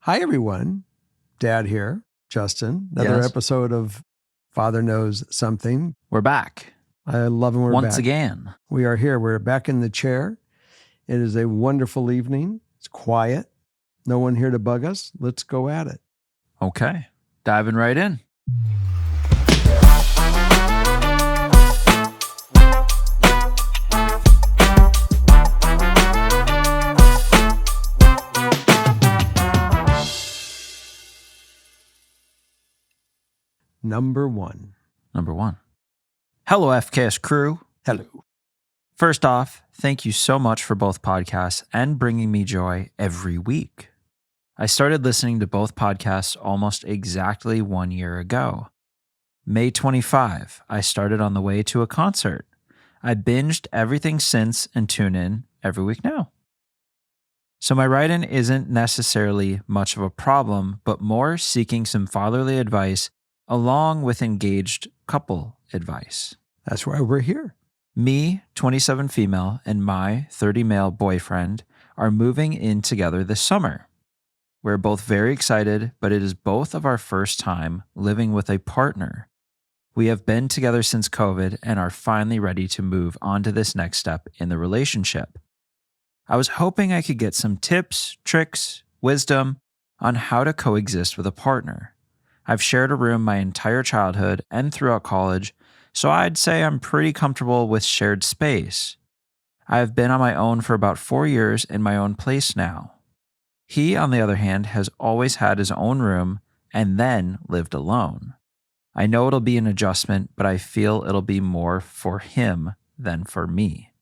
Hi, everyone. Dad here, Justin. Another Yes. episode of Father Knows Something. We're back. I love when we're Once back. again. We are here. We're back in the chair. It is a wonderful evening. It's quiet. No one here to bug us. Let's go at it. Okay. Diving right in. Number one. Hello, FKS crew. Hello. First off, thank you so much for both podcasts and bringing me joy every week. I started listening to both podcasts almost exactly 1 year ago. May 25, I started on the way to a concert. I binged everything since and tune in every week now. So my write-in isn't necessarily much of a problem, but more seeking some fatherly advice along with engaged couple advice. That's why we're here. Me, 27 female, and my 30 male boyfriend are moving in together this summer. We're both very excited, but it is both of our first time living with a partner. We have been together since COVID and are finally ready to move on to this next step in the relationship. I was hoping I could get some tips, tricks, wisdom on how to coexist with a partner. I've shared a room my entire childhood and throughout college, so I'd say I'm pretty comfortable with shared space. I have been on my own for about 4 years in my own place now. He, on the other hand, has always had his own room and then lived alone. I know it'll be an adjustment, but I feel it'll be more for him than for me.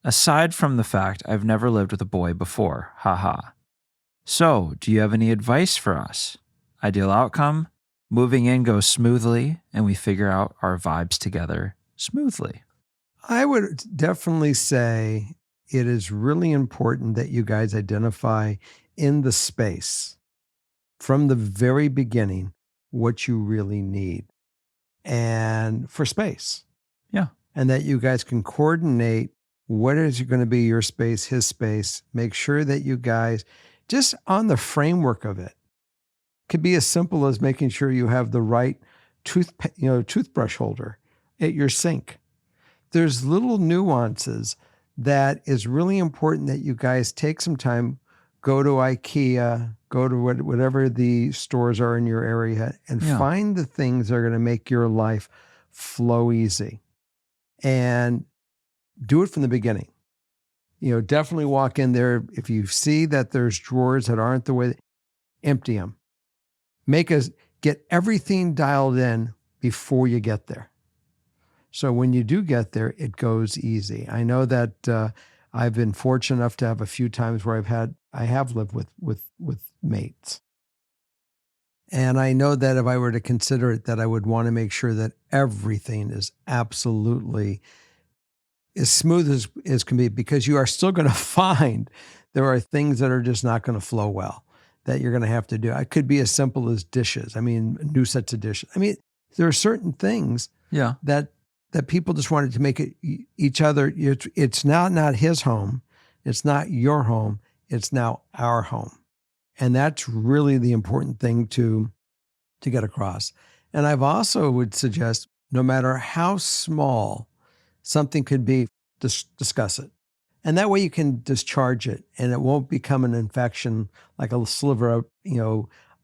Aside from the fact I've never lived with a boy before, haha. So, do you have any advice for us? Ideal outcome? Moving in goes smoothly and we figure out our vibes together smoothly. I would definitely say it is really important that you guys identify in the space from the very beginning what you really need and for space. Yeah. And that you guys can coordinate what is going to be your space, his space. Make sure that you guys just on the framework of it. Could be as simple as making sure you have the right toothbrush holder at your sink. There's little nuances that is really important that you guys take some time, go to IKEA, go to whatever the stores are in your area and find the things that are going to make your life flow easy. And do it from the beginning. Definitely walk in there. If you see that there's drawers that aren't the way, empty them. Get everything dialed in before you get there. So when you do get there, it goes easy. I know that I've been fortunate enough to have a few times where I have lived with mates. And I know that if I were to consider it, that I would want to make sure that everything is absolutely as smooth as can be, because you are still going to find there are things that are just not going to flow well that you're going to have to do. It could be as simple as dishes. New sets of dishes. There are certain things that people just wanted to make it each other. It's now not his home. It's not your home. It's now our home. And that's really the important thing to get across. And I've also would suggest, no matter how small something could be, discuss it. And that way you can discharge it and it won't become an infection like a sliver of,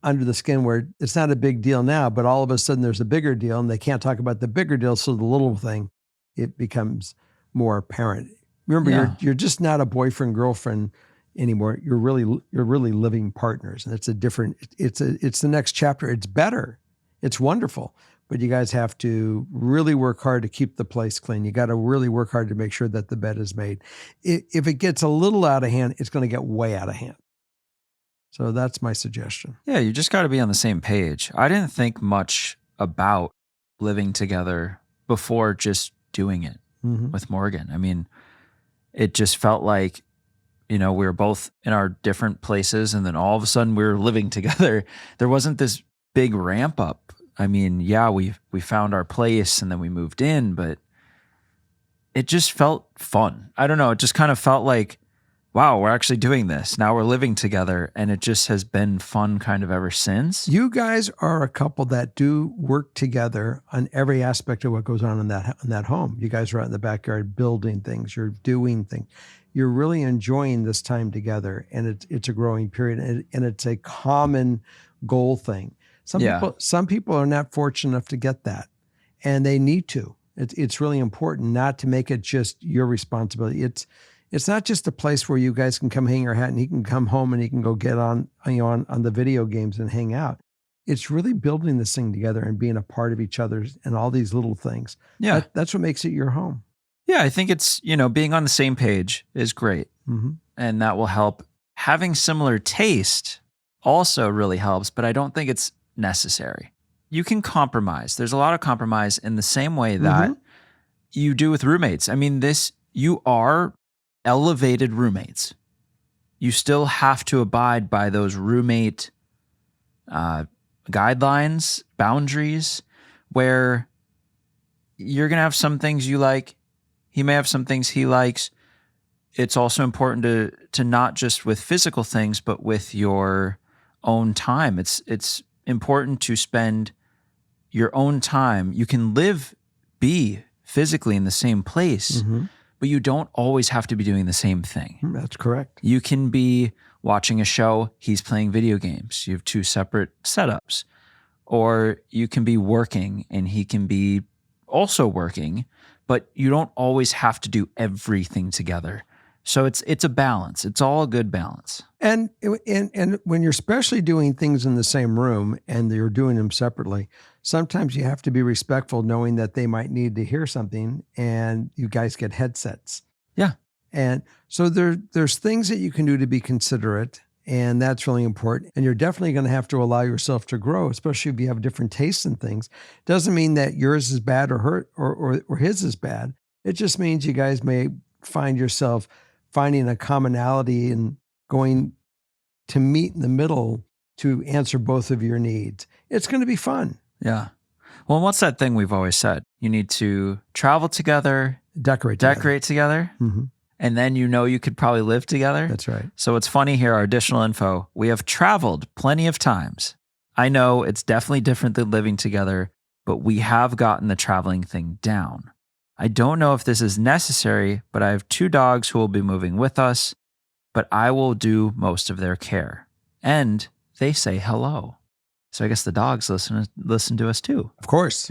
under the skin where it's not a big deal now, but all of a sudden there's a bigger deal and they can't talk about the bigger deal. So the little thing, it becomes more apparent. Remember, you're just not a boyfriend, girlfriend anymore. You're really living partners. And it's the next chapter. It's better. It's wonderful. But you guys have to really work hard to keep the place clean. You got to really work hard to make sure that the bed is made. If it gets a little out of hand, it's going to get way out of hand. So that's my suggestion. Yeah, you just got to be on the same page. I didn't think much about living together before just doing it with Morgan. It just felt like, we were both in our different places and then all of a sudden we were living together. There wasn't this big ramp up. We found our place and then we moved in, but it just felt fun. I don't know. It just kind of felt like wow, we're actually doing this. Now we're living together. And it just has been fun kind of ever since. You guys are a couple that do work together on every aspect of what goes on in that home. You guys are out in the backyard building things. You're doing things. You're really enjoying this time together, and it's a growing period, and it's a common goal thing. Yeah. Some people are not fortunate enough to get that, and they need to. It's really important not to make it just your responsibility. It's not just a place where you guys can come hang your hat and he can come home and he can go get on the video games and hang out. It's really building this thing together and being a part of each other's and all these little things. Yeah. That's what makes it your home. Yeah. I think it's, being on the same page is great. Mm-hmm. And that will help. Having similar taste also really helps, but I don't think it's necessary. You can compromise. There's a lot of compromise in the same way that you do with roommates. I mean, you are elevated roommates. You still have to abide by those roommate guidelines, boundaries, where you're going to have some things you like. He may have some things he likes. It's also important to not just with physical things, but with your own time. It's important to spend your own time. You can be physically in the same place, but you don't always have to be doing the same thing. That's correct. You can be watching a show, he's playing video games. You have two separate setups. Or you can be working and he can be also working, but you don't always have to do everything together. So it's a balance. It's all a good balance. And when you're especially doing things in the same room and you're doing them separately, sometimes you have to be respectful, knowing that they might need to hear something, and you guys get headsets. Yeah. And so there's things that you can do to be considerate, and that's really important. And you're definitely going to have to allow yourself to grow, especially if you have different tastes in things. Doesn't mean that yours is bad or his is bad. It just means you guys may find yourself finding a commonality and going to meet in the middle to answer both of your needs. It's going to be fun. Yeah. Well, what's that thing we've always said? You need to travel together, Decorate together, Mm-hmm. and then you could probably live together. That's right. So it's funny here, our additional info. We have traveled plenty of times. I know it's definitely different than living together, but we have gotten the traveling thing down. I don't know if this is necessary, but I have 2 dogs who will be moving with us, but I will do most of their care. And they say hello. So I guess the dogs listen to us too. Of course.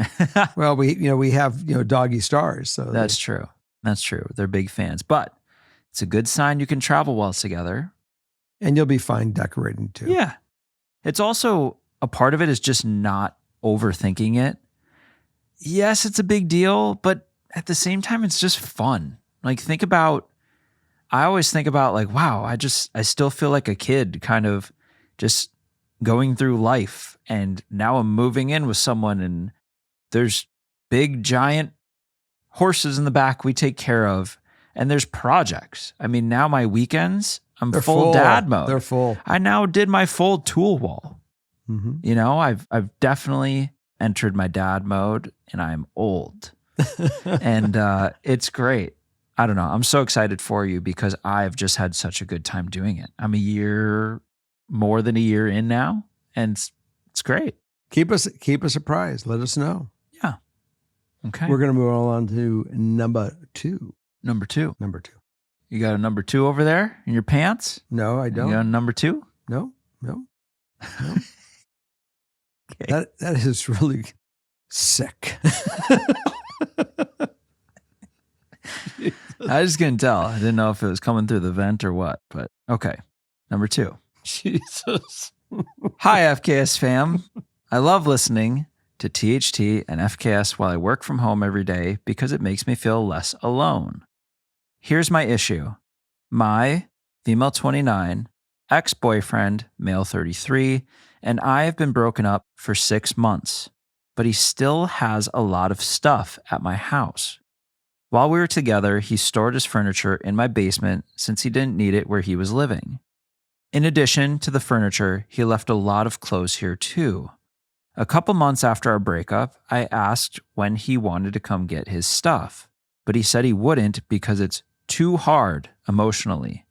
Well, we have doggy stars. So That's true. That's true. They're big fans. But it's a good sign you can travel well together. And you'll be fine decorating too. Yeah. It's also, a part of it is just not overthinking it. Yes, it's a big deal, but at the same time, it's just fun. Like, I always think about like, wow, I still feel like a kid kind of just going through life. And now I'm moving in with someone and there's big, giant horses in the back we take care of. And there's projects. I mean, now my weekends, They're full dad mode. They're full. I now did my full tool wall. Mm-hmm. I've definitely entered my dad mode and I'm old. And it's great. I don't know. I'm so excited for you because I've just had such a good time doing it. I'm more than a year in now, and it's great. Keep us apprised. Let us know. Yeah. Okay. We're going to move on to number 2. Number 2. You got a number 2 over there in your pants? No, I don't. You got a number 2? No. Okay. That is really sick. I just couldn't tell. I didn't know if it was coming through the vent or what, but okay. Number 2. Jesus. Hi, FKS fam. I love listening to THT and FKS while I work from home every day because it makes me feel less alone. Here's my issue. My, female 29, ex-boyfriend, male 33, and I have been broken up for 6 months, but he still has a lot of stuff at my house. While we were together, he stored his furniture in my basement since he didn't need it where he was living. In addition to the furniture, he left a lot of clothes here too. A couple months after our breakup, I asked when he wanted to come get his stuff, but he said he wouldn't because it's too hard emotionally.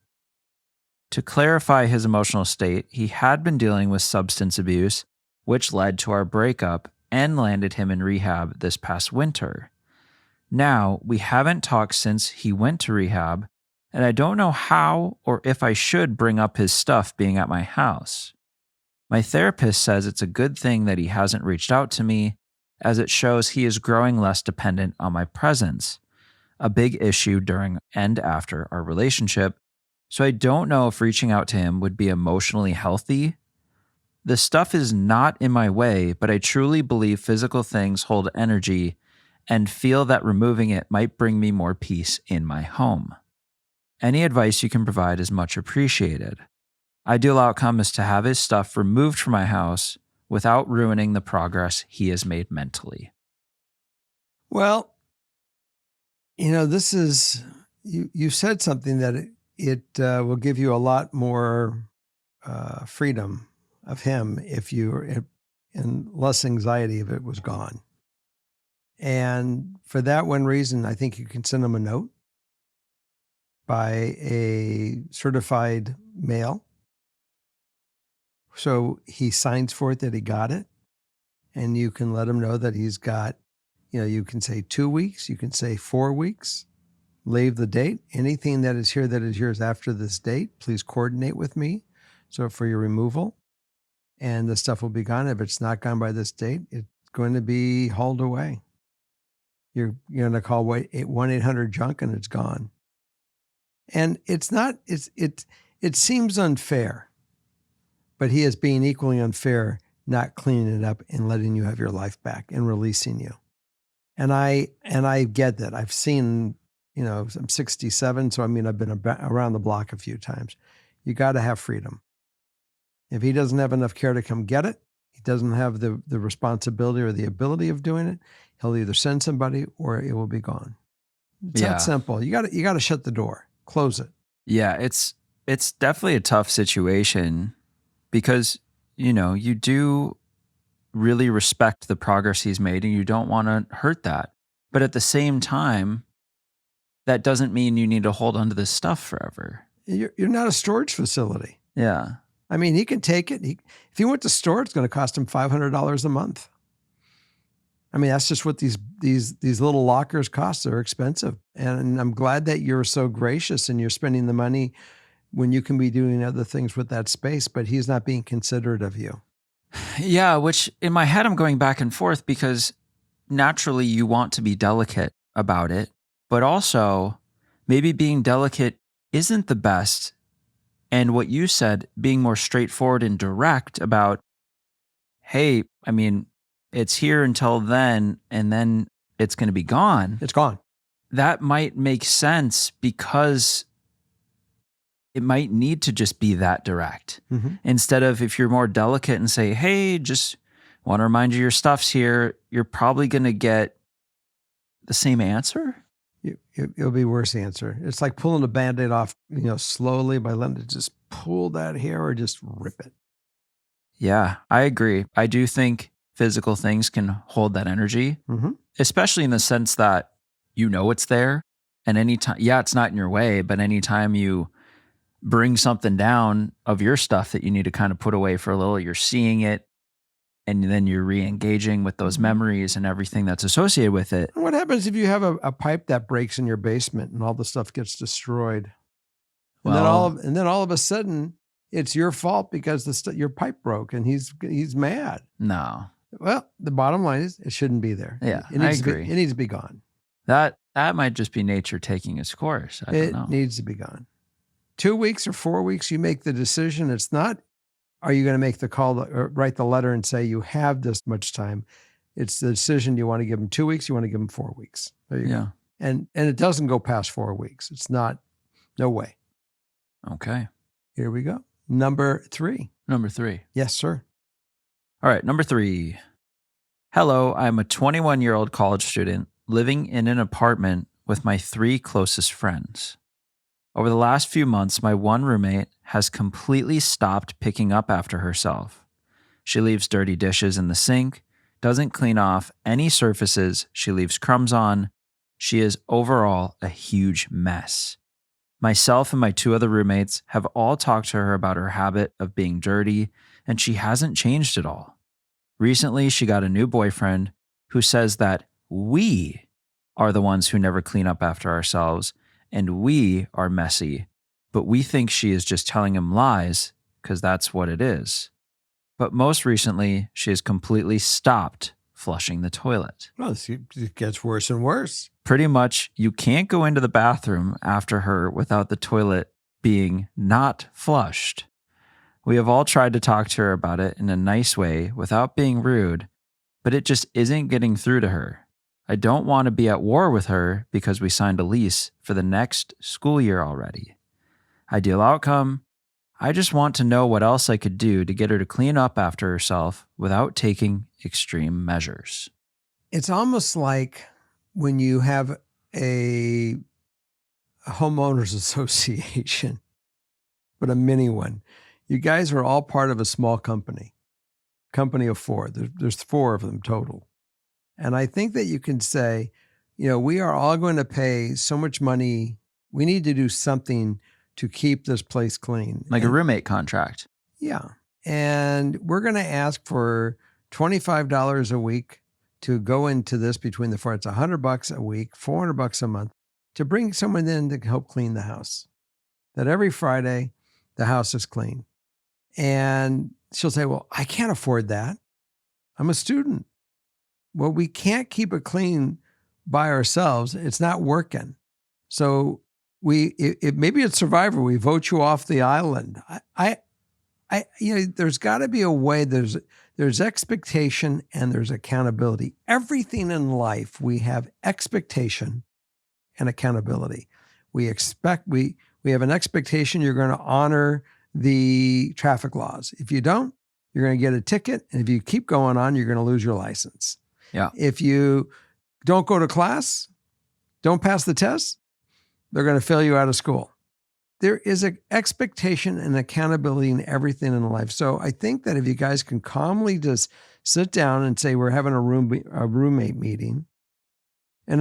To clarify his emotional state, he had been dealing with substance abuse, which led to our breakup and landed him in rehab this past winter. Now, we haven't talked since he went to rehab, and I don't know how or if I should bring up his stuff being at my house. My therapist says it's a good thing that he hasn't reached out to me, as it shows he is growing less dependent on my presence, a big issue during and after our relationship, so I don't know if reaching out to him would be emotionally healthy. The stuff is not in my way, but I truly believe physical things hold energy and feel that removing it might bring me more peace in my home. Any advice you can provide is much appreciated. Ideal outcome is to have his stuff removed from my house without ruining the progress he has made mentally. Well, this is, you said something that it will give you a lot more freedom of him and less anxiety if it was gone. And for that one reason, I think you can send him a note by a certified mail. So he signs for it that he got it. And you can let him know that he's got, you can say 2 weeks, you can say 4 weeks, leave the date. Anything that is here that is yours after this date, please coordinate with me. So for your removal, and the stuff will be gone. If it's not gone by this date, it's going to be hauled away. You're going to call 1-800-JUNK and it's gone. And it seems unfair, but he is being equally unfair, not cleaning it up and letting you have your life back and releasing you. And I get that. I've seen, I'm 67, so I've been around the block a few times. You got to have freedom. If he doesn't have enough care to come get it, he doesn't have the responsibility or the ability of doing it, he'll either send somebody or it will be gone. It's that simple. You got to shut the door, close it. Yeah, it's definitely a tough situation because, you do really respect the progress he's made and you don't want to hurt that. But at the same time, that doesn't mean you need to hold onto this stuff forever. You're not a storage facility. Yeah. He can take it. If he went to store, it's going to cost him $500 a month. That's just what these little lockers cost. They're expensive. And I'm glad that you're so gracious and you're spending the money when you can be doing other things with that space, but he's not being considerate of you. Yeah, which in my head, I'm going back and forth because naturally you want to be delicate about it, but also maybe being delicate isn't the best. And what you said, being more straightforward and direct about, hey, it's here until then, and then it's going to be gone. It's gone. That might make sense because it might need to just be that direct. Mm-hmm. Instead of if you're more delicate and say, hey, just want to remind you your stuff's here, you're probably going to get the same answer. It'll be worse answer. It's like pulling a Band-Aid off, slowly by letting it just pull that hair or just rip it. Yeah, I agree. I do think physical things can hold that energy, especially in the sense that it's there. And anytime, it's not in your way, but anytime you bring something down of your stuff that you need to kind of put away for a little, you're seeing it. And then you're re-engaging with those memories and everything that's associated with it. And what happens if you have a pipe that breaks in your basement and all the stuff gets destroyed? And then all of a sudden, it's your fault because your pipe broke and he's mad. No. Well, the bottom line is it shouldn't be there. Yeah, I agree. It needs to be gone. That might just be nature taking its course. I don't know. It needs to be gone. 2 weeks or 4 weeks, you make the decision. It's not, are you going to make the call or write the letter and say you have this much time? It's the decision. You want to give them 2 weeks? You want to give them 4 weeks? There you go. And it doesn't go past 4 weeks. It's not, no way. Okay. Here we go. Number 3. Number 3. Yes, sir. All right. Number 3. Hello, I'm a 21-year-old college student living in an apartment with my 3 closest friends. Over the last few months, my one roommate has completely stopped picking up after herself. She leaves dirty dishes in the sink, doesn't clean off any surfaces she leaves crumbs on. She is overall a huge mess. Myself and my two other roommates have all talked to her about her habit of being dirty, and she hasn't changed at all. Recently, she got a new boyfriend who says that we are the ones who never clean up after ourselves and we are messy, but we think she is just telling him lies because that's what it is. But most recently, she has completely stopped flushing the toilet. Well, it gets worse and worse. Pretty much, you can't go into the bathroom after her without the toilet being not flushed. We have all tried to talk to her about it in a nice way without being rude, but it just isn't getting through to her. I don't want to be at war with her because we signed a lease for the next school year already. Ideal outcome, I just want to know what else I could do to get her to clean up after herself without taking extreme measures. It's almost like when you have a homeowners association, but a mini one. You guys are all part of a small company of four. There's four of them total. And I think that you can say, we are all going to pay so much money. We need to do something to keep this place clean. Like a roommate contract. Yeah. And we're going to ask for $25 a week to go into this between the four. It's $100 a week, $400 a month to bring someone in to help clean the house. That every Friday, the house is clean. And she'll say, well, I can't afford that. I'm a student. Well, we can't keep it clean by ourselves. It's not working. So maybe it's Survivor. We vote you off the island. There's got to be a way. There's expectation and there's accountability. Everything in life, we have expectation and accountability. We have an expectation you're going to honor the traffic laws. If you don't, you're going to get a ticket. And if you keep going on, you're going to lose your license. Yeah. If you don't go to class, don't pass the test, they're going to fail you out of school. There is an expectation and accountability in everything in life. So I think that if you guys can calmly just sit down and say, we're having a roommate meeting. And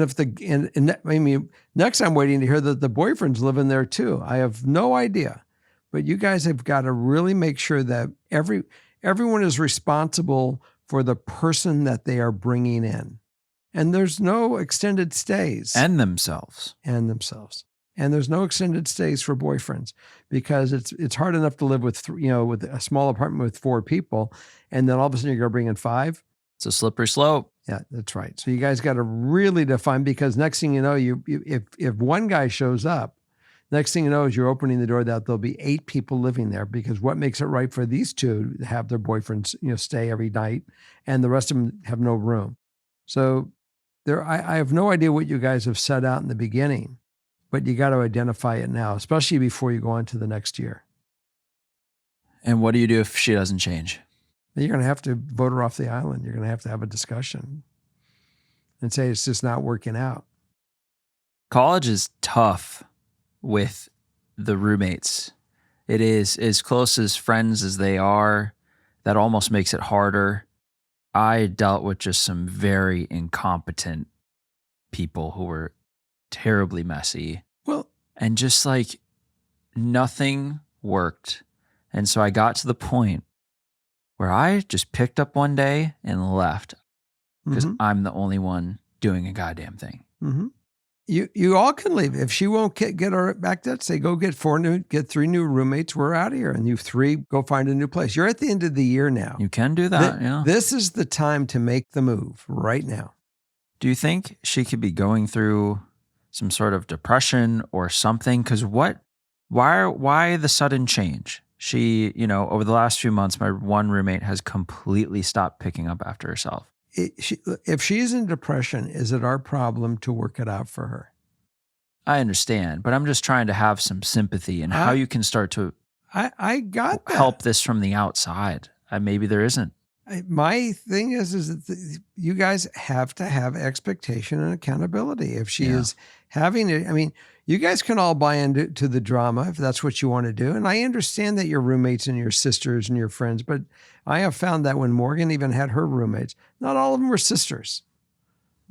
next I'm waiting to hear that the boyfriend's living there too. I have no idea, but you guys have got to really make sure that everyone is responsible for the person that they are bringing in. And there's no extended stays. And themselves. And there's no extended stays for boyfriends because it's hard enough to live with a small apartment with four people. And then all of a sudden you're going to bring in five. It's a slippery slope. Yeah, that's right. So you guys got to really define, because next thing you know, if one guy shows up, next thing you know is you're opening the door that there'll be 8 people living there, because what makes it right for these two to have their boyfriends, stay every night, and the rest of them have no room. So I have no idea what you guys have set out in the beginning, but you got to identify it now, especially before you go on to the next year. And what do you do if she doesn't change? You're going to have to vote her off the island. You're going to have a discussion and say it's just not working out. College is tough with the roommates. It is as close as friends as they are. That almost makes it harder. I dealt with just some very incompetent people who were terribly messy. Well, and just like nothing worked. And so I got to the point where I just picked up one day and left because I'm the only one doing a goddamn thing. Mm-hmm. You all can leave. If she won't get her back, that say go get 3 new roommates. We're out of here, and you 3 go find a new place. You're at the end of the year now. You can do that. Yeah. This is the time to make the move right now. Do you think she could be going through some sort of depression or something? Because why the sudden change? She, over the last few months, my one roommate has completely stopped picking up after herself. If she's in depression, is it our problem to work it out for her? I understand, but I'm just trying to have some sympathy and how you can start to I got that. Help this from the outside. Maybe there isn't. My thing is that you guys have to have expectation and accountability. If she is having it, you guys can all buy into the drama if that's what you want to do. And I understand that your roommates and your sisters and your friends, but I have found that when Morgan even had her roommates, not all of them were sisters.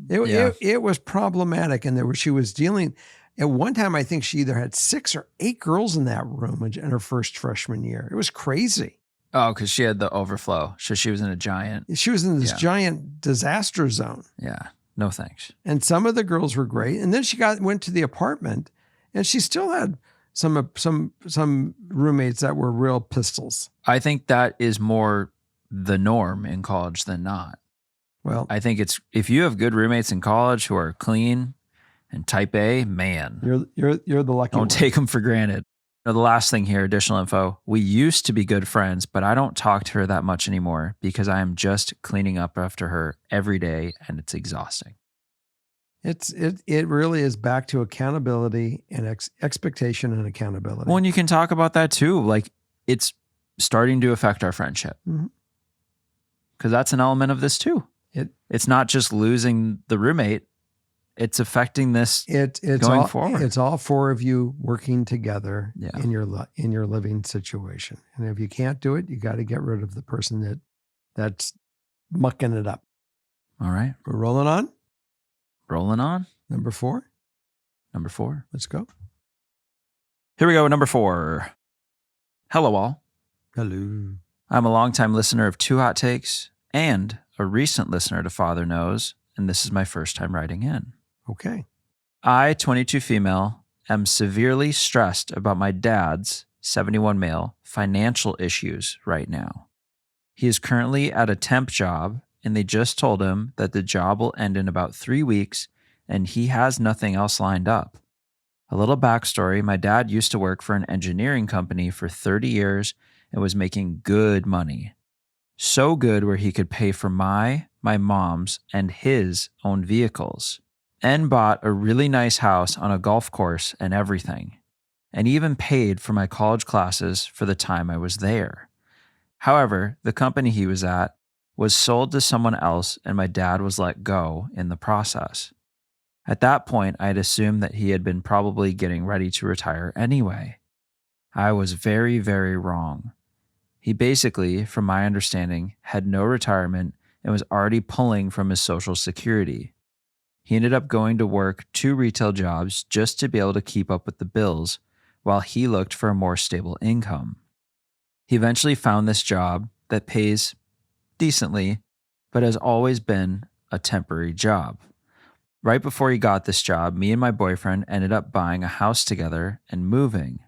It was problematic, and she was dealing. At one time, I think she either had 6 or 8 girls in that room in her first freshman year. It was crazy. Oh, because she had the overflow. So she was in a giant. She was in this giant disaster zone. Yeah. No thanks. And some of the girls were great. And then she went to the apartment, and she still had some roommates that were real pistols. I think that is more the norm in college than not. Well, I think it's if you have good roommates in college who are clean and type A, man, you're the lucky don't one. take them for granted. Now, the last thing here, additional info. We used to be good friends, but I don't talk to her that much anymore because I am just cleaning up after her every day, and it's exhausting. It really is back to accountability and expectation and accountability. Well, and you can talk about that too. Like, it's starting to affect our friendship because that's an element of this too. It's not just losing the roommate. It's affecting this going forward. It's all 4 of you working together in your living situation. And if you can't do it, you got to get rid of the person that's mucking it up. All right. We're rolling on? Rolling on. Number 4? Number 4. Let's go. Here we go. Number 4. Hello, all. Hello. I'm a longtime listener of Two Hot Takes and a recent listener to Father Knows, and this is my first time writing in. Okay. I, 22 female, am severely stressed about my dad's, 71 male, financial issues right now. He is currently at a temp job, and they just told him that the job will end in about 3 weeks, and he has nothing else lined up. A little backstory, my dad used to work for an engineering company for 30 years and was making good money. So good where he could pay for my mom's, and his own vehicles, and bought a really nice house on a golf course and everything, and even paid for my college classes for the time I was there. However, the company he was at was sold to someone else, and my dad was let go in the process. At that point, I had assumed that he had been probably getting ready to retire anyway. I was very, very wrong. He basically, from my understanding, had no retirement and was already pulling from his Social Security. He ended up going to work 2 retail jobs just to be able to keep up with the bills while he looked for a more stable income. He eventually found this job that pays decently, but has always been a temporary job. Right before he got this job, me and my boyfriend ended up buying a house together and moving.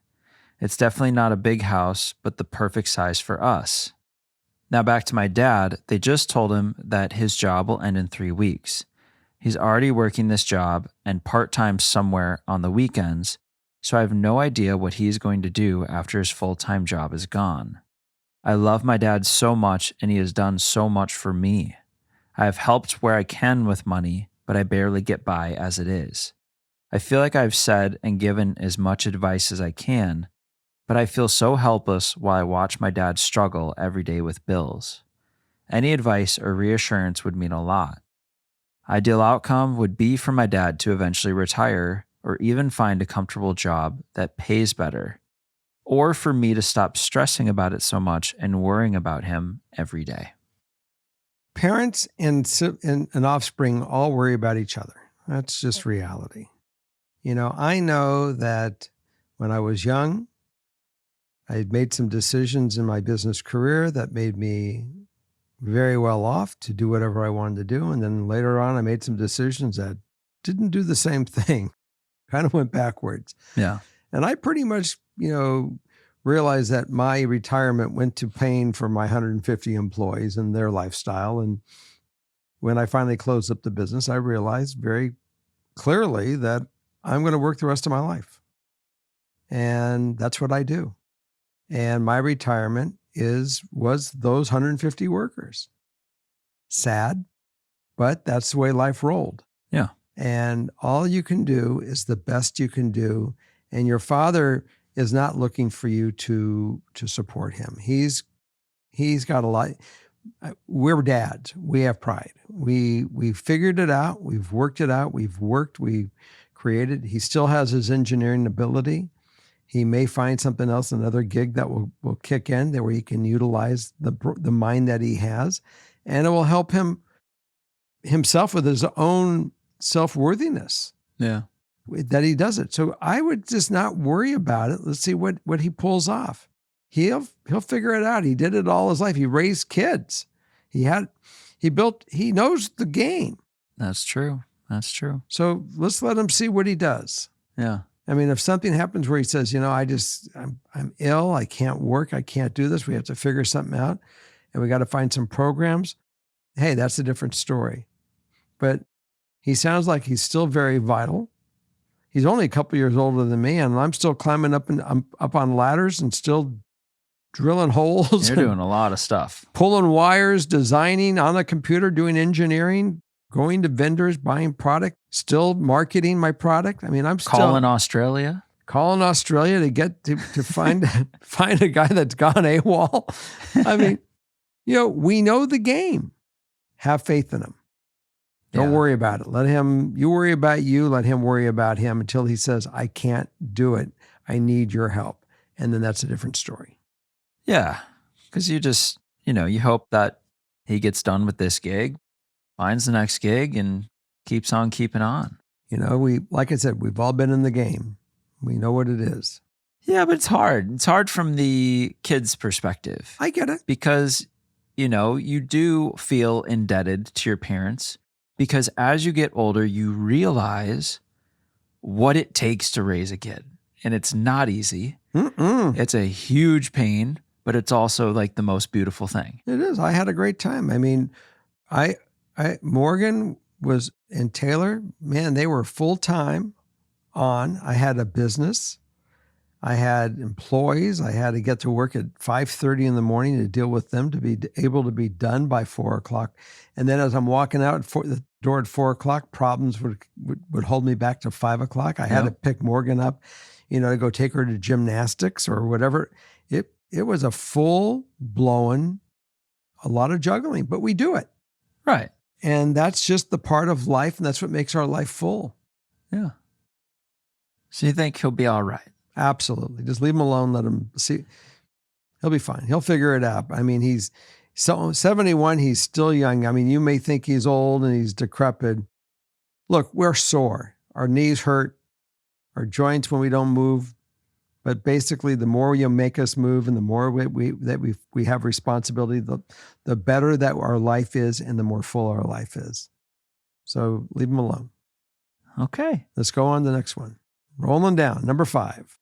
It's definitely not a big house, but the perfect size for us. Now back to my dad, they just told him that his job will end in 3 weeks. He's already working this job and part-time somewhere on the weekends, so I have no idea what he's going to do after his full-time job is gone. I love my dad so much, and he has done so much for me. I have helped where I can with money, but I barely get by as it is. I feel like I've said and given as much advice as I can, but I feel so helpless while I watch my dad struggle every day with bills. Any advice or reassurance would mean a lot. Ideal outcome would be for my dad to eventually retire or even find a comfortable job that pays better, or for me to stop stressing about it so much and worrying about him every day. Parents and offspring all worry about each other. That's just reality. You know, I know that when I was young, I had made some decisions in my business career that made me very well off to do whatever I wanted to do. And then later on, I made some decisions that didn't do the same thing, kind of went backwards. Yeah. And I pretty much, realized that my retirement went to paying for my 150 employees and their lifestyle. And when I finally closed up the business, I realized very clearly that I'm going to work the rest of my life. And that's what I do. And my retirement was those 150 workers. Sad, but that's the way life rolled. Yeah. And all you can do is the best you can do. And your father is not looking for you to support him. He's got a lot. We're dads. We have pride. We figured it out. We've worked it out. We've created. He still has his engineering ability. He may find something else, another gig that will kick in there where he can utilize the mind that he has, and it will help him himself with his own self-worthiness. Yeah. that he does it. So I would just not worry about it. Let's see what he pulls off. He'll figure it out. He did it all his life. He raised kids. He knows the game. That's true. That's true. So let's let him see what he does. Yeah. I mean, if something happens where he says, I'm ill, I can't work, I can't do this, we have to figure something out, and we got to find some programs, hey, that's a different story. But he sounds like he's still very vital. He's only a couple years older than me, and I'm still climbing up on ladders and still drilling holes. You're doing a lot of stuff. Pulling wires, designing on the computer, doing engineering, going to vendors, buying product, still marketing my product. I mean, I'm still calling Australia to get to find a guy that's gone AWOL. I mean, we know the game. Have faith in him. Don't worry about it. You worry about you, let him worry about him until he says, I can't do it. I need your help. And then that's a different story. Yeah. Because you just, you hope that he gets done with this gig, finds the next gig, and keeps on keeping on. Like I said, we've all been in the game. We know what it is. Yeah, but it's hard. It's hard from the kid's perspective. I get it. Because, you do feel indebted to your parents. Because as you get older, you realize what it takes to raise a kid. And it's not easy. It's a huge pain, but it's also like the most beautiful thing. It is. I had a great time. I mean, Morgan and Taylor, man, they were full-time on. I had a business. I had employees. I had to get to work at 5:30 in the morning to deal with them to be able to be done by 4 o'clock. And then as I'm walking out the door at 4 o'clock, problems would hold me back to 5 o'clock. I had to pick Morgan up, to go take her to gymnastics or whatever. It was a full-blown, a lot of juggling, but we do it. Right. And that's just the part of life, and that's what makes our life full. Yeah. So you think he'll be all right? Absolutely. Just leave him alone. Let him see. He'll be fine. He'll figure it out. I mean, he's 71. He's still young. I mean, you may think he's old and he's decrepit. Look, we're sore. Our knees hurt, our joints when we don't move. But basically, the more you make us move and the more we have responsibility, the better that our life is and the more full our life is. So leave him alone. Okay. Let's go on to the next one. Rolling down. Number 5.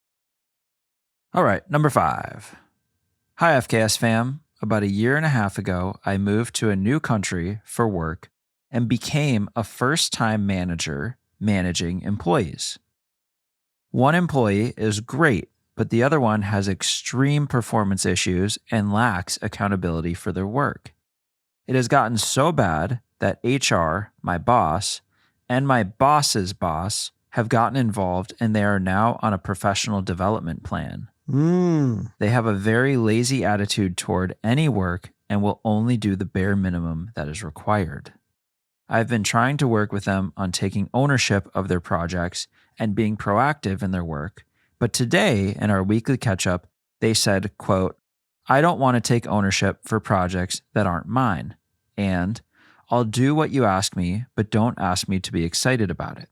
All right. Number 5. Hi, FKS fam. About a year and a half ago, I moved to a new country for work and became a first-time manager managing employees. One employee is great, but the other one has extreme performance issues and lacks accountability for their work. It has gotten so bad that HR, my boss, and my boss's boss have gotten involved, and they are now on a professional development plan. They have a very lazy attitude toward any work and will only do the bare minimum that is required. I've been trying to work with them on taking ownership of their projects and being proactive in their work, but today in our weekly catch-up, they said, quote, I don't want to take ownership for projects that aren't mine, and I'll do what you ask me, but don't ask me to be excited about it.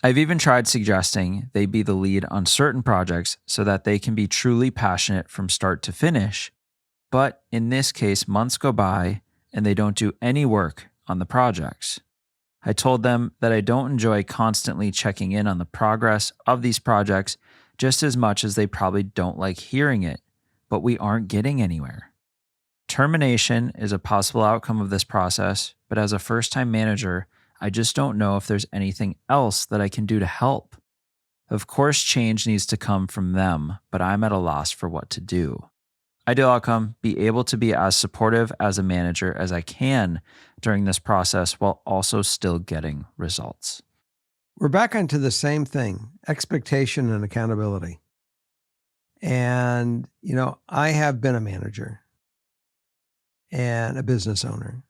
I've even tried suggesting they be the lead on certain projects so that they can be truly passionate from start to finish, but in this case, months go by and they don't do any work on the projects. I told them that I don't enjoy constantly checking in on the progress of these projects just as much as they probably don't like hearing it, but we aren't getting anywhere. Termination is a possible outcome of this process, but as a first-time manager, I just don't know if there's anything else that I can do to help. Of course, change needs to come from them, but I'm at a loss for what to do. Ideal outcome, be able to be as supportive as a manager as I can during this process while also still getting results. We're back onto the same thing, expectation and accountability. And, I have been a manager and a business owner.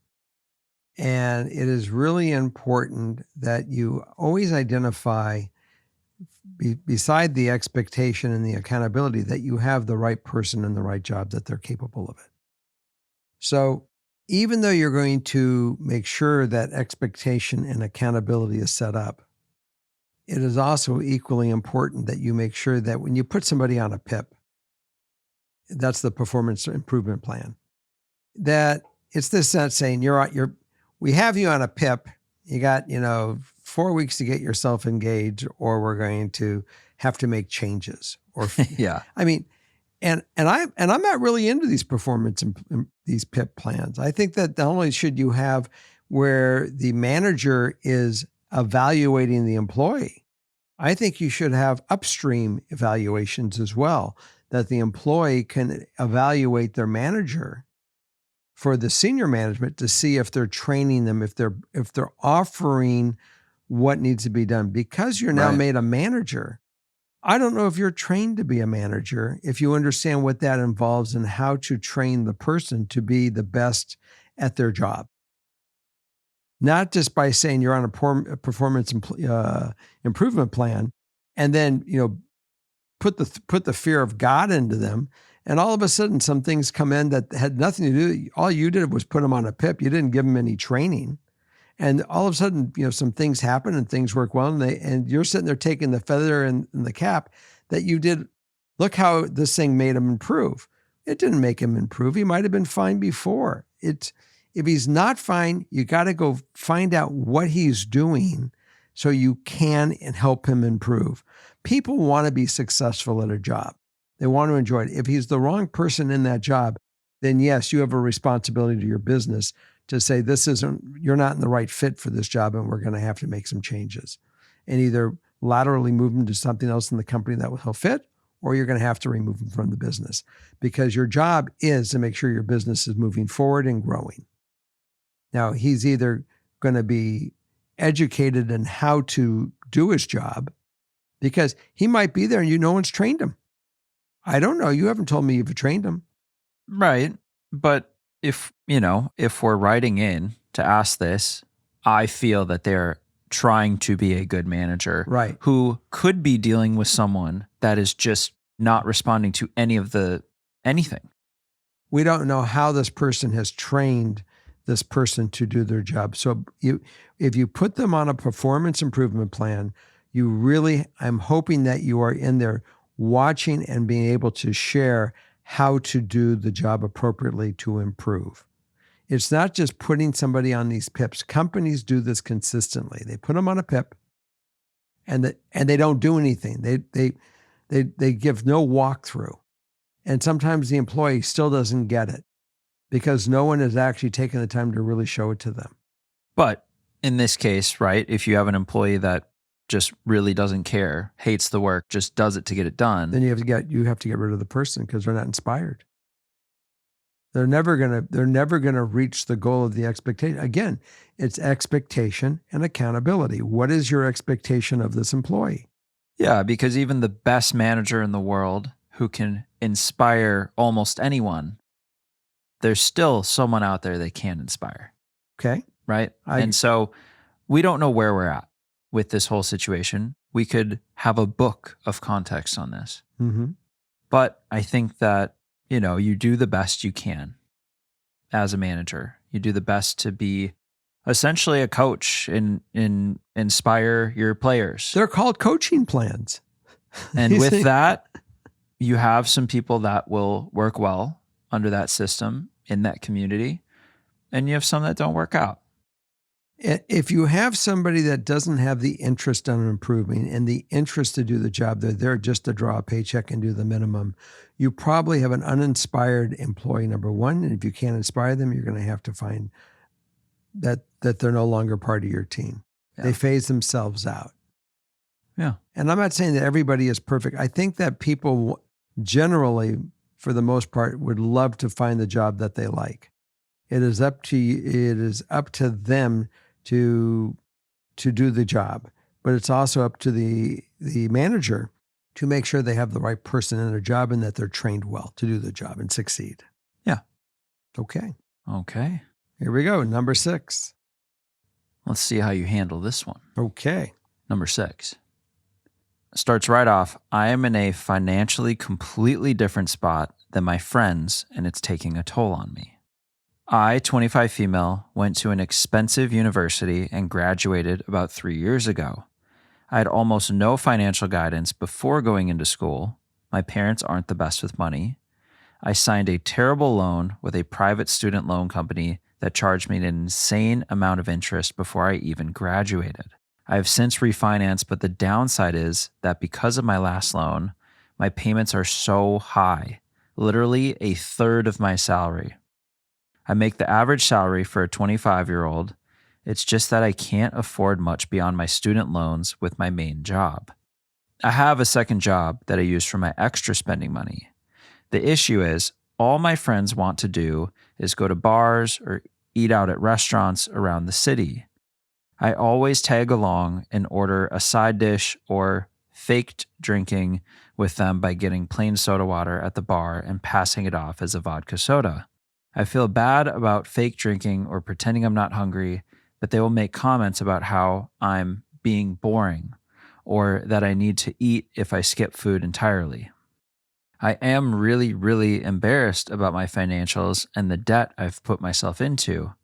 And it is really important that you always identify, beside the expectation and the accountability, that you have the right person in the right job, that they're capable of it. So even though you're going to make sure that expectation and accountability is set up, it is also equally important that you make sure that when you put somebody on a PIP, that's the performance improvement plan, that it's this not saying we have you on a PIP, you got, 4 weeks to get yourself engaged, or we're going to have to make changes. Or, Yeah. I mean, and I'm not really into these performance these PIP plans. I think that not only should you have where the manager is evaluating the employee, I think you should have upstream evaluations as well, that the employee can evaluate their manager for the senior management to see if they're training them, if they're offering what needs to be done. Because you're now Right. made a manager, I don't know if you're trained to be a manager, if you understand what that involves and how to train the person to be the best at their job. Not just by saying you're on a performance improvement plan, and then put the fear of God into them, and all of a sudden some things come in that had nothing to do. All you did was put them on a PIP. You didn't give them any training, and all of a sudden some things happen and things work well, and you're sitting there taking the feather and the cap that you did. Look how this thing made him improve. It didn't make him improve. He might have been fine before. If he's not fine, you got to go find out what he's doing so you can and help him improve. People want to be successful at a job. They want to enjoy it. If he's the wrong person in that job, then yes, you have a responsibility to your business to say, you're not in the right fit for this job, and we're going to have to make some changes. And either laterally move him to something else in the company that will fit, or you're going to have to remove him from the business, because your job is to make sure your business is moving forward and growing. Now, he's either going to be educated in how to do his job, because he might be there and no one's trained him. I don't know. You haven't told me you've trained him. Right. But if we're writing in to ask this, I feel that they're trying to be a good manager, right, who could be dealing with someone that is just not responding to anything. We don't know how this person has trained this person to do their job. So if you put them on a performance improvement plan, I'm hoping that you are in there watching and being able to share how to do the job appropriately to improve. It's not just putting somebody on these PIPs. Companies do this consistently. They put them on a PIP, and they don't do anything. They give no walkthrough, and sometimes the employee still doesn't get it because no one has actually taken the time to really show it to them. But in this case, right, if you have an employee that just really doesn't care, hates the work, just does it to get it done, then you have to get rid of the person because they're not inspired. They're never gonna reach the goal of the expectation. Again, it's expectation and accountability. What is your expectation of this employee? Yeah, because even the best manager in the world who can inspire almost anyone, there's still someone out there they can't inspire. Okay. Right? And so we don't know where we're at with this whole situation. We could have a book of context on this. Mm-hmm. But I think that, you do the best you can as a manager. You do the best to be essentially a coach and inspire your players. They're called coaching plans. And with that, you have some people that will work well under that system in that community, and you have some that don't work out. If you have somebody that doesn't have the interest in improving and the interest to do the job, they're there just to draw a paycheck and do the minimum, you probably have an uninspired employee, number one. And if you can't inspire them, you're going to have to find that they're no longer part of your team. Yeah. They phase themselves out. Yeah. And I'm not saying that everybody is perfect. I think that people generally, for the most part, would love to find the job that they like. It is up to them to do the job, but it's also up to the manager to make sure they have the right person in their job and that they're trained well to do the job and succeed. Yeah. Okay. Here we go. Number 6. Let's see how you handle this one. Okay. Number 6 starts right off. I am in a financially completely different spot than my friends, and it's taking a toll on me. I, 25 female, went to an expensive university and graduated about 3 years ago. I had almost no financial guidance before going into school. My parents aren't the best with money. I signed a terrible loan with a private student loan company that charged me an insane amount of interest before I even graduated. I have since refinanced, but the downside is that because of my last loan, my payments are so high, literally a third of my salary. I make the average salary for a 25-year-old. It's just that I can't afford much beyond my student loans with my main job. I have a second job that I use for my extra spending money. The issue is, all my friends want to do is go to bars or eat out at restaurants around the city. I always tag along and order a side dish or faked drinking with them by getting plain soda water at the bar and passing it off as a vodka soda. I feel bad about fake drinking or pretending I'm not hungry, but they will make comments about how I'm being boring or that I need to eat if I skip food entirely. I am really, really embarrassed about my financials and the debt I've put myself into.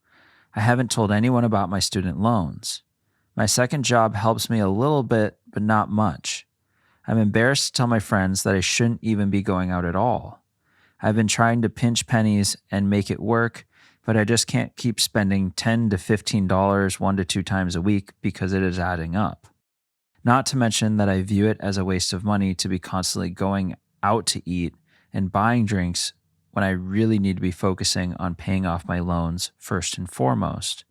I haven't told anyone about my student loans. My second job helps me a little bit, but not much. I'm embarrassed to tell my friends that I shouldn't even be going out at all. I've been trying to pinch pennies and make it work, but I just can't keep spending $10 to $15 1 to 2 times a week because it is adding up. Not to mention that I view it as a waste of money to be constantly going out to eat and buying drinks when I really need to be focusing on paying off my loans first and foremost.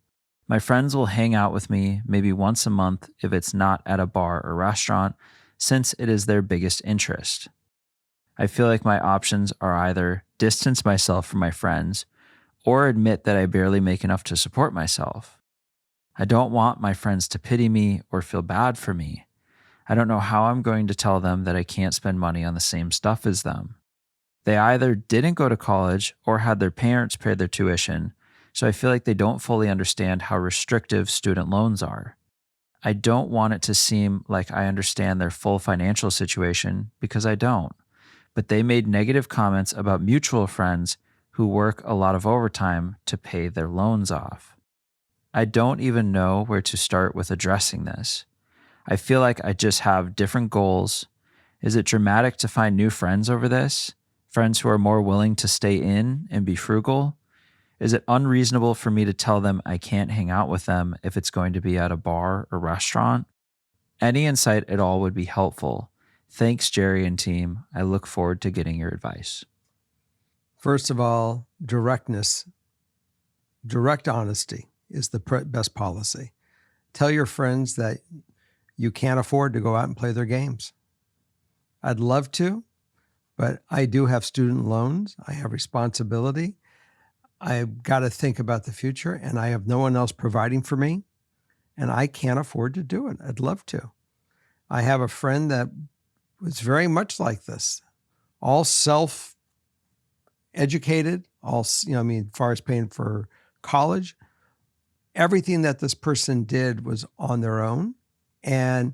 My friends will hang out with me maybe once a month if it's not at a bar or restaurant, since it is their biggest interest. I feel like my options are either distance myself from my friends or admit that I barely make enough to support myself. I don't want my friends to pity me or feel bad for me. I don't know how I'm going to tell them that I can't spend money on the same stuff as them. They either didn't go to college or had their parents pay their tuition, so I feel like they don't fully understand how restrictive student loans are. I don't want it to seem like I understand their full financial situation because I don't, but they made negative comments about mutual friends who work a lot of overtime to pay their loans off. I don't even know where to start with addressing this. I feel like I just have different goals. Is it dramatic to find new friends over this? Friends who are more willing to stay in and be frugal? Is it unreasonable for me to tell them I can't hang out with them if it's going to be at a bar or restaurant? Any insight at all would be helpful. Thanks, Jerry and team. I look forward to getting your advice. First of all, directness, direct honesty is the best policy. Tell your friends that you can't afford to go out and play their games. I'd love to, but I do have student loans. I have responsibility. I've got to think about the future, and I have no one else providing for me, and I can't afford to do it. I'd love to. I have a friend that was very much like this, all self-educated, as far as paying for college, everything that this person did was on their own, and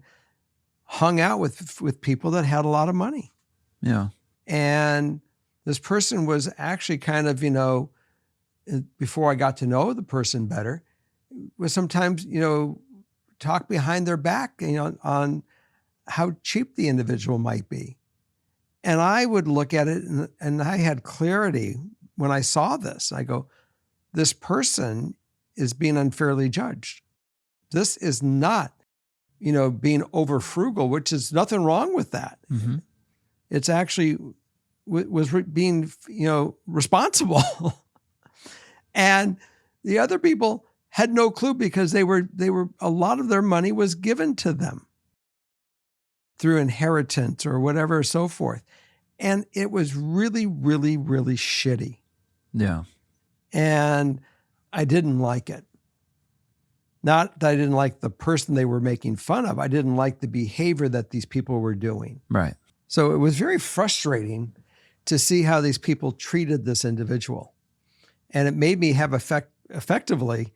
hung out with people that had a lot of money. Yeah. And this person was actually kind of, before I got to know the person better, was sometimes, talk behind their back, on how cheap the individual might be. And I would look at it and I had clarity when I saw this. I go, this person is being unfairly judged. This is not, being over frugal, which is nothing wrong with that. Mm-hmm. It's actually being, responsible. And the other people had no clue because they were a lot of their money was given to them through inheritance or whatever, so forth. And it was really, really, really shitty. Yeah. And I didn't like it. Not that I didn't like the person they were making fun of. I didn't like the behavior that these people were doing. Right. So it was very frustrating to see how these people treated this individual. And it made me have effectively,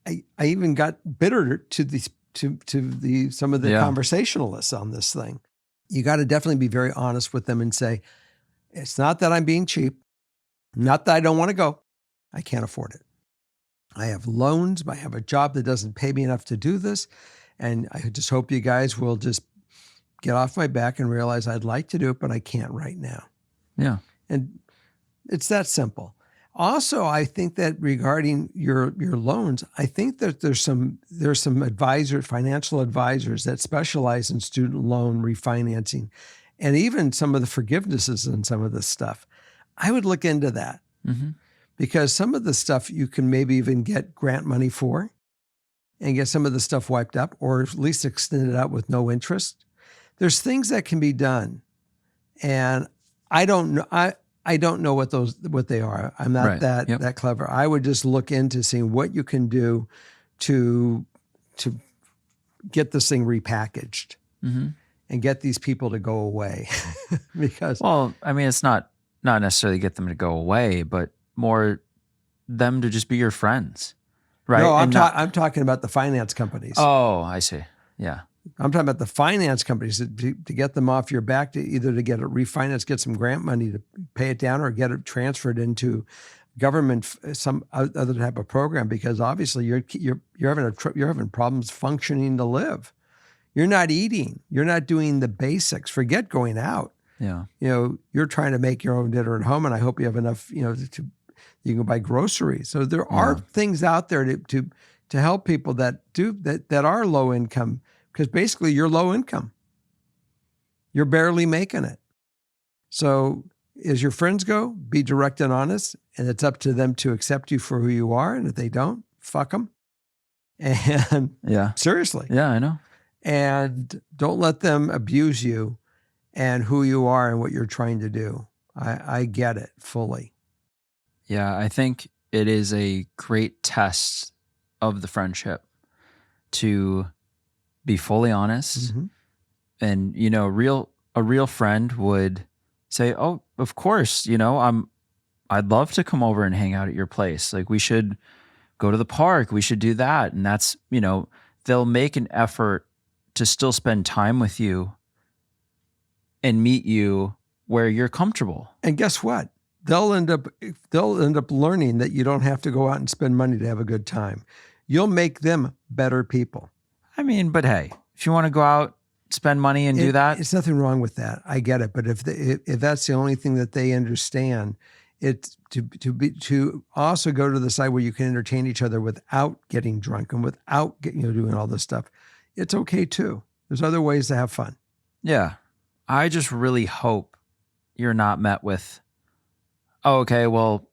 I even got bitter to some of the conversationalists on this thing. You got to definitely be very honest with them and say, it's not that I'm being cheap, not that I don't want to go. I can't afford it. I have loans. I have a job that doesn't pay me enough to do this. And I just hope you guys will just get off my back and realize I'd like to do it, but I can't right now. Yeah. And it's that simple. Also, I think that regarding your loans, I think that there's some advisors, financial advisors that specialize in student loan refinancing and even some of the forgivenesses and some of this stuff. I would look into that because some of the stuff you can maybe even get grant money for and get some of the stuff wiped up or at least extend it out with no interest. There's things that can be done. And I don't know. I don't know what they are. I'm not that clever. I would just look into seeing what you can do to get this thing repackaged and get these people to go away. Because I mean, it's not necessarily get them to go away, but more them to just be your friends, right? No, I'm talking about the finance companies. Oh, I see. Yeah. I'm talking about the finance companies to get them off your back, to either to get it refinanced, get some grant money to pay it down, or get it transferred into government, some other type of program. Because obviously you're having problems functioning to live. You're not eating. You're not doing the basics. Forget going out. Yeah. You're trying to make your own dinner at home, and I hope you have enough. To you can buy groceries. So there are things out there to help people that are low income. Because basically you're low income. You're barely making it. So as your friends go, be direct and honest, and it's up to them to accept you for who you are. And if they don't, fuck them. And seriously. Yeah, I know. And don't let them abuse you and who you are and what you're trying to do. I get it fully. Yeah, I think it is a great test of the friendship to be fully honest. And, a real friend would say, oh, of course, I'd love to come over and hang out at your place. Like, we should go to the park. We should do that. And that's, they'll make an effort to still spend time with you and meet you where you're comfortable. And guess what? They'll end up learning that you don't have to go out and spend money to have a good time. You'll make them better people. I mean, but hey, if you want to go out, spend money and do that. It's nothing wrong with that. I get it. But if that's the only thing that they understand, it's to also go to the side where you can entertain each other without getting drunk and without doing all this stuff. It's okay too. There's other ways to have fun. Yeah. I just really hope you're not met with, oh, okay, well,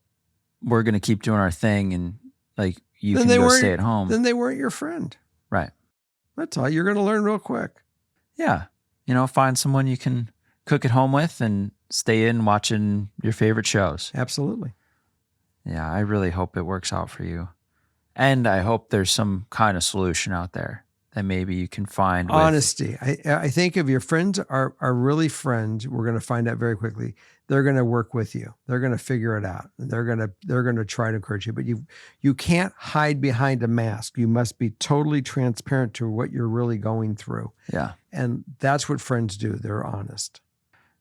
we're going to keep doing our thing and like you can go stay at home. Then they weren't your friend. Right. That's all. You're going to learn real quick. Yeah. Find someone you can cook at home with and stay in watching your favorite shows. Absolutely. Yeah. I really hope it works out for you. And I hope there's some kind of solution out there that maybe you can find. Honesty. I think if your friends are really friends, we're going to find out very quickly. They're going to work with you. They're going to figure it out. They're going to try to encourage you. But you can't hide behind a mask. You must be totally transparent to what you're really going through. Yeah. And that's what friends do. They're honest.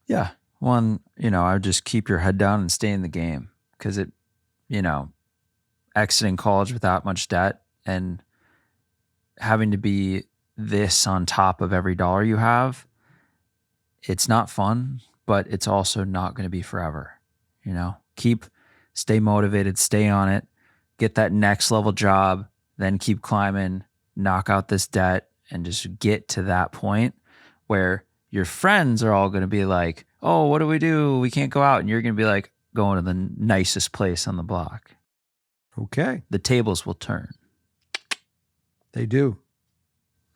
Yeah. One, I would just keep your head down and stay in the game, because exiting college with that much debt and having to be this on top of every dollar you have, it's not fun, but it's also not going to be forever. Stay motivated, stay on it, get that next level job, then keep climbing, knock out this debt, and just get to that point where your friends are all going to be like, oh, what do? We can't go out. And you're going to be like, going to the nicest place on the block. Okay. The tables will turn. They do.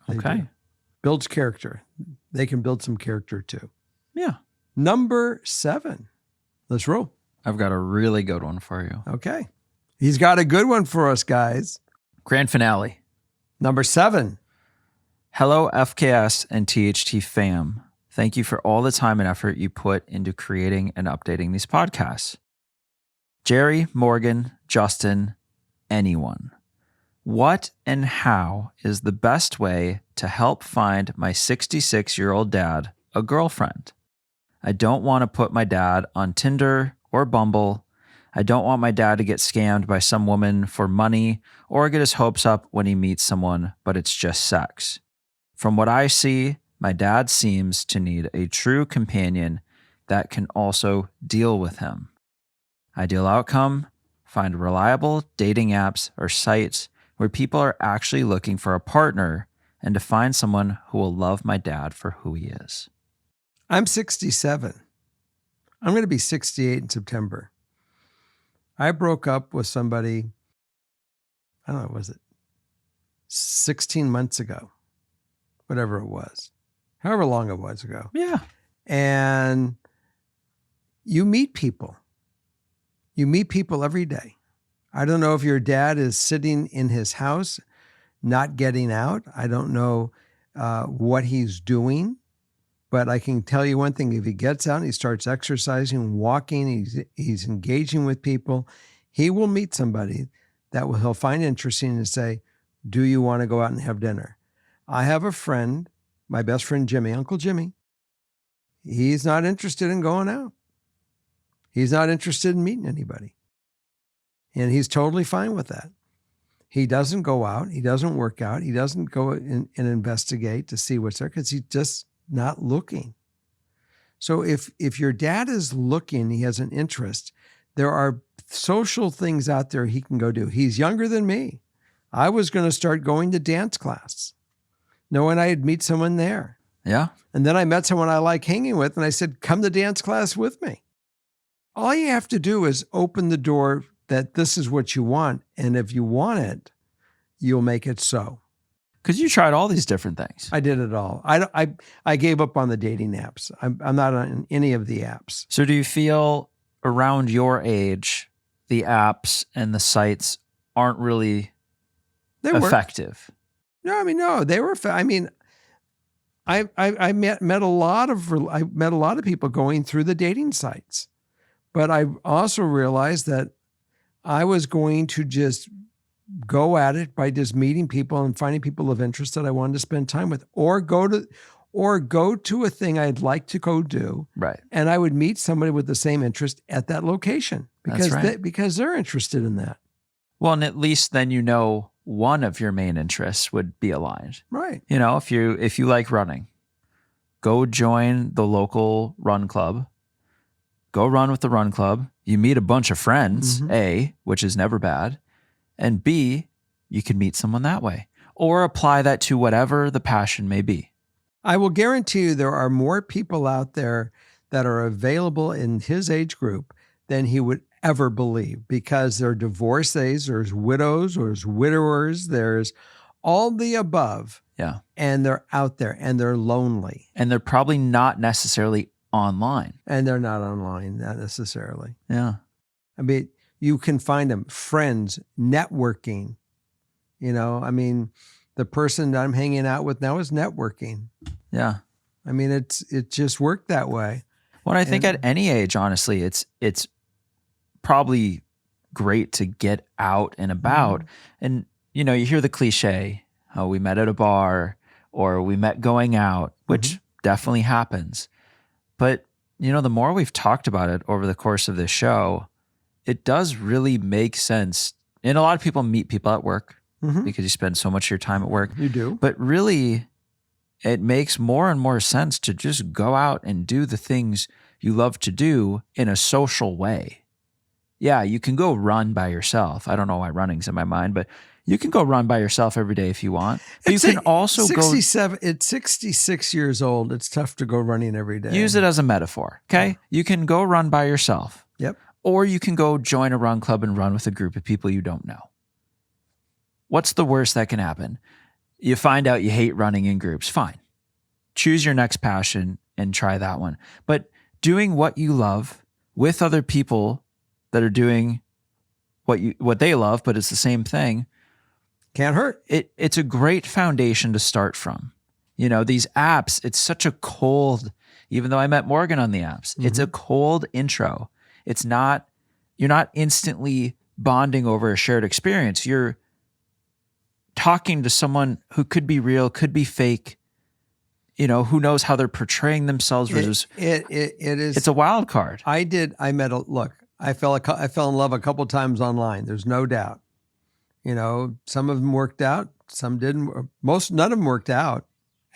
Okay. Do. Builds character. They can build some character too. Yeah. Number 7. Let's roll. I've got a really good one for you. Okay. He's got a good one for us, guys. Grand finale. Number 7. Hello, FKS and THT fam. Thank you for all the time and effort you put into creating and updating these podcasts. Jerry, Morgan, Justin, anyone. What and how is the best way to help find my 66-year-old dad a girlfriend? I don't want to put my dad on Tinder or Bumble. I don't want my dad to get scammed by some woman for money or get his hopes up when he meets someone, but it's just sex. From what I see, my dad seems to need a true companion that can also deal with him. Ideal outcome: find reliable dating apps or sites where people are actually looking for a partner, and to find someone who will love my dad for who he is. I'm 67. I'm going to be 68 in September. I broke up with somebody, I don't know, was it 16 months ago? Whatever it was. However long it was ago. Yeah. And you meet people. You meet people every day. I don't know if your dad is sitting in his house, not getting out. I don't know what he's doing, but I can tell you one thing. If he gets out and he starts exercising, walking, he's engaging with people, he will meet somebody that he'll find interesting and say, do you want to go out and have dinner? I have a friend, my best friend, Jimmy, Uncle Jimmy. He's not interested in going out. He's not interested in meeting anybody. And he's totally fine with that. He doesn't go out. He doesn't work out. He doesn't go and investigate to see what's there because he's just not looking. So if your dad is looking, he has an interest, there are social things out there he can go do. He's younger than me. I was going to start going to dance class, knowing I'd meet someone there. Yeah. And then I met someone I like hanging with, and I said, come to dance class with me. All you have to do is open the door that this is what you want. And if you want it, you'll make it so. Because you tried all these different things. I did it all. I gave up on the dating apps. I'm not on any of the apps. So do you feel around your age, the apps and the sites aren't really effective? No, I mean, no, they were. I mean, I met a lot of people going through the dating sites, but I also realized that I was going to just go at it by just meeting people and finding people of interest that I wanted to spend time with, or go to a thing I'd like to go do. Right. And I would meet somebody with the same interest at that location because they're interested in that. Well, and at least then you know one of your main interests would be aligned. Right. You know, if you like running, go join the local run club. Go run with the run club. You meet a bunch of friends, A, which is never bad. And B, you can meet someone that way. Or apply that to whatever the passion may be. I will guarantee you there are more people out there that are available in his age group than he would ever believe, because there are divorcees, there's widows, there's widowers, there's all the above. Yeah. And they're out there and they're lonely. And they're probably not necessarily online. And they're not online, not necessarily. Yeah. I mean, you can find them, friends, networking. You know, I mean, the person that I'm hanging out with now is networking. Yeah. I mean, it just worked that way. Well, I think at any age, honestly, it's probably great to get out and about. And, you know, you hear the cliche, oh, we met at a bar or we met going out, which definitely happens. But, you know, the more we've talked about it over the course of this show, it does really make sense. And a lot of people meet people at work because you spend so much of your time at work. You do. But really, it makes more and more sense to just go out and do the things you love to do in a social way. Yeah, you can go run by yourself. I don't know why running's in my mind, but you can go run by yourself every day if you want. But you can also 67, It's 66 years old. It's tough to go running every day. Use it as a metaphor, okay? You can go run by yourself. Yep. Or you can go join a run club and run with a group of people you don't know. What's the worst that can happen? You find out you hate running in groups. Fine. Choose your next passion and try that one. But doing what you love with other people that are doing what they love, but it's the same thing, can't hurt. It's a great foundation to start from. You know, these apps, it's such a cold, even though I met Morgan on the apps, it's a cold intro. It's not, you're not instantly bonding over a shared experience. You're talking to someone who could be real, could be fake, you know, who knows how they're portraying themselves versus it's a wild card. I fell in love a couple times online. There's no doubt. You know, some of them worked out, some didn't. None of them worked out.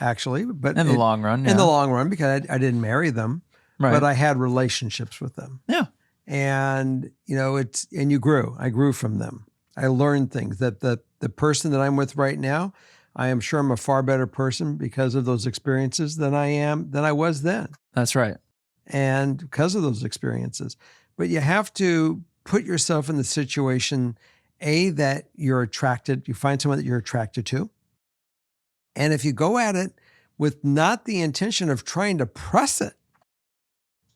actually, but In the long run, yeah. in the long run, because I didn't marry them, Right. but I had relationships with them. Yeah. And, and you grew. I grew from them. I learned things that the person that I'm with right now, I am sure I'm a far better person because of those experiences than I was then. That's right. And because of those experiences. But you have to put yourself in the situation, that you're attracted, you find someone that you're attracted to. And if you go at it with not the intention of trying to press it,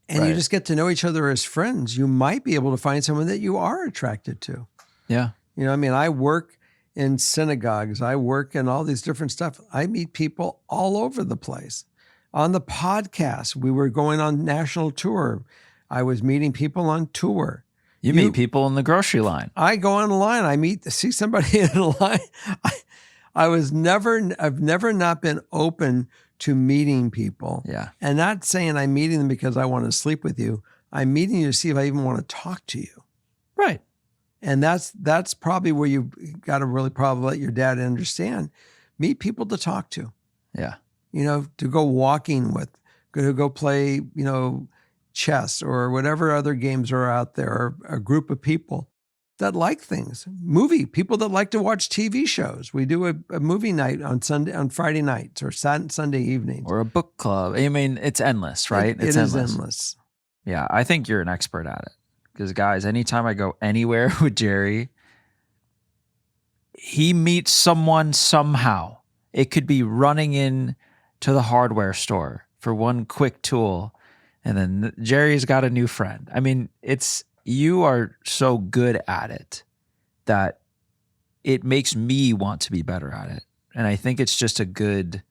and you just get to know each other as friends, you might be able to find someone that you are attracted to. Yeah. I work in synagogues. I work in all these different stuff. I meet people all over the place. On the podcast, we were going on national tour. I was meeting people on tour. You meet people in the grocery line. I go online. See somebody in a line. I've never not been open to meeting people. Yeah. And not saying I'm meeting them because I want to sleep with you. I'm meeting you to see if I even want to talk to you. Right. And that's probably where you got to really probably let your dad understand. Meet people to talk to. Yeah. To go walking with, to go play, chess or whatever other games are out there, or a group of people that like things. People that like to watch TV shows. We do a movie night on Friday nights or Sunday evenings. Or a book club. I mean, it's endless, right? It's endless. Yeah, I think you're an expert at it. Because guys, anytime I go anywhere with Jerry, he meets someone somehow. It could be running in to the hardware store for one quick tool, and then Jerry's got a new friend. I mean, you are so good at it that it makes me want to be better at it. And I think it's just a good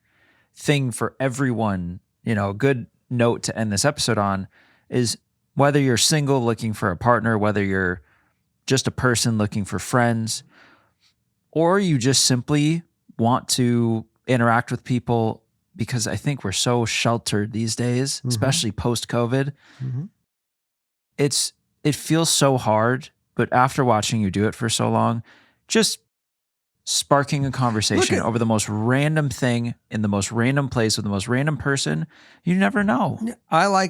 thing for everyone. A good note to end this episode on is whether you're single looking for a partner, whether you're just a person looking for friends, or you just simply want to interact with people, because I think we're so sheltered these days, especially post-COVID. Mm-hmm. It feels so hard, but after watching you do it for so long, just sparking a conversation over the most random thing in the most random place with the most random person, you never know. I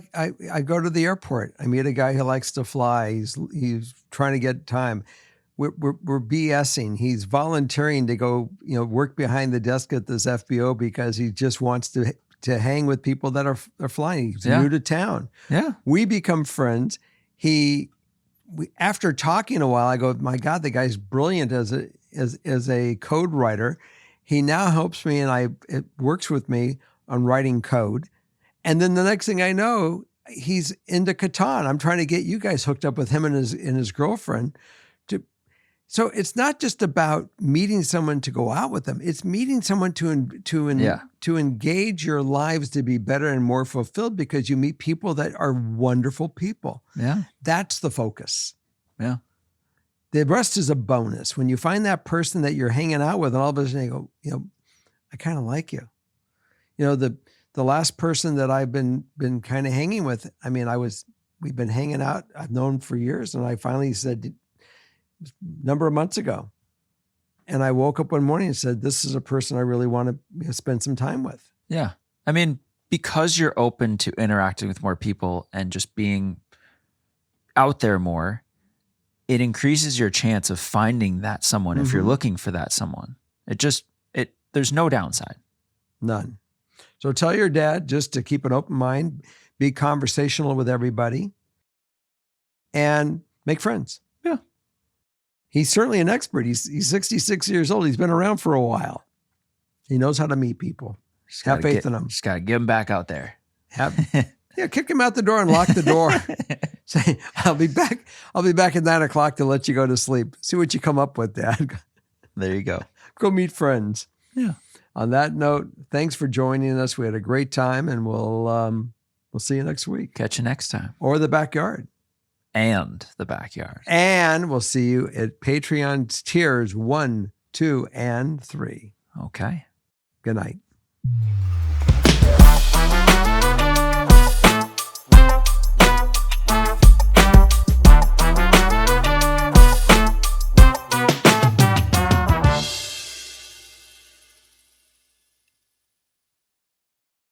go to the airport. I meet a guy who likes to fly. He's trying to get time. We're BSing. He's volunteering to go, work behind the desk at this FBO because he just wants to hang with people that are flying. He's new to town. Yeah. We become friends. After talking a while, I go, my God, the guy's brilliant as a code writer. He now helps me and it works with me on writing code. And then the next thing I know, he's into Catan. I'm trying to get you guys hooked up with him and his girlfriend. So it's not just about meeting someone to go out with them. It's meeting someone to engage your lives to be better and more fulfilled, because you meet people that are wonderful people. Yeah. That's the focus. Yeah. The rest is a bonus. When you find that person that you're hanging out with and all of a sudden you go, I kind of like you. The last person that I've been kind of hanging with, we've been hanging out. I've known for years. And I finally said, number of months ago. And I woke up one morning and said, this is a person I really want to spend some time with. Yeah. I mean, because you're open to interacting with more people and just being out there more, it increases your chance of finding that someone if you're looking for that someone. There's no downside. None. So tell your dad just to keep an open mind, be conversational with everybody, and make friends. Yeah. He's certainly an expert. He's 66 years old. He's been around for a while. He knows how to meet people. Have faith in him. Just got to get him back out there. Kick him out the door and lock the door. Say, I'll be back at 9:00 to let you go to sleep. See what you come up with, Dad. There you go. Go meet friends. Yeah. On that note, thanks for joining us. We had a great time, and we'll see you next week. Catch you next time. Or the backyard. And the backyard. And we'll see you at Patreon tiers 1, 2, and 3. Okay. Good night.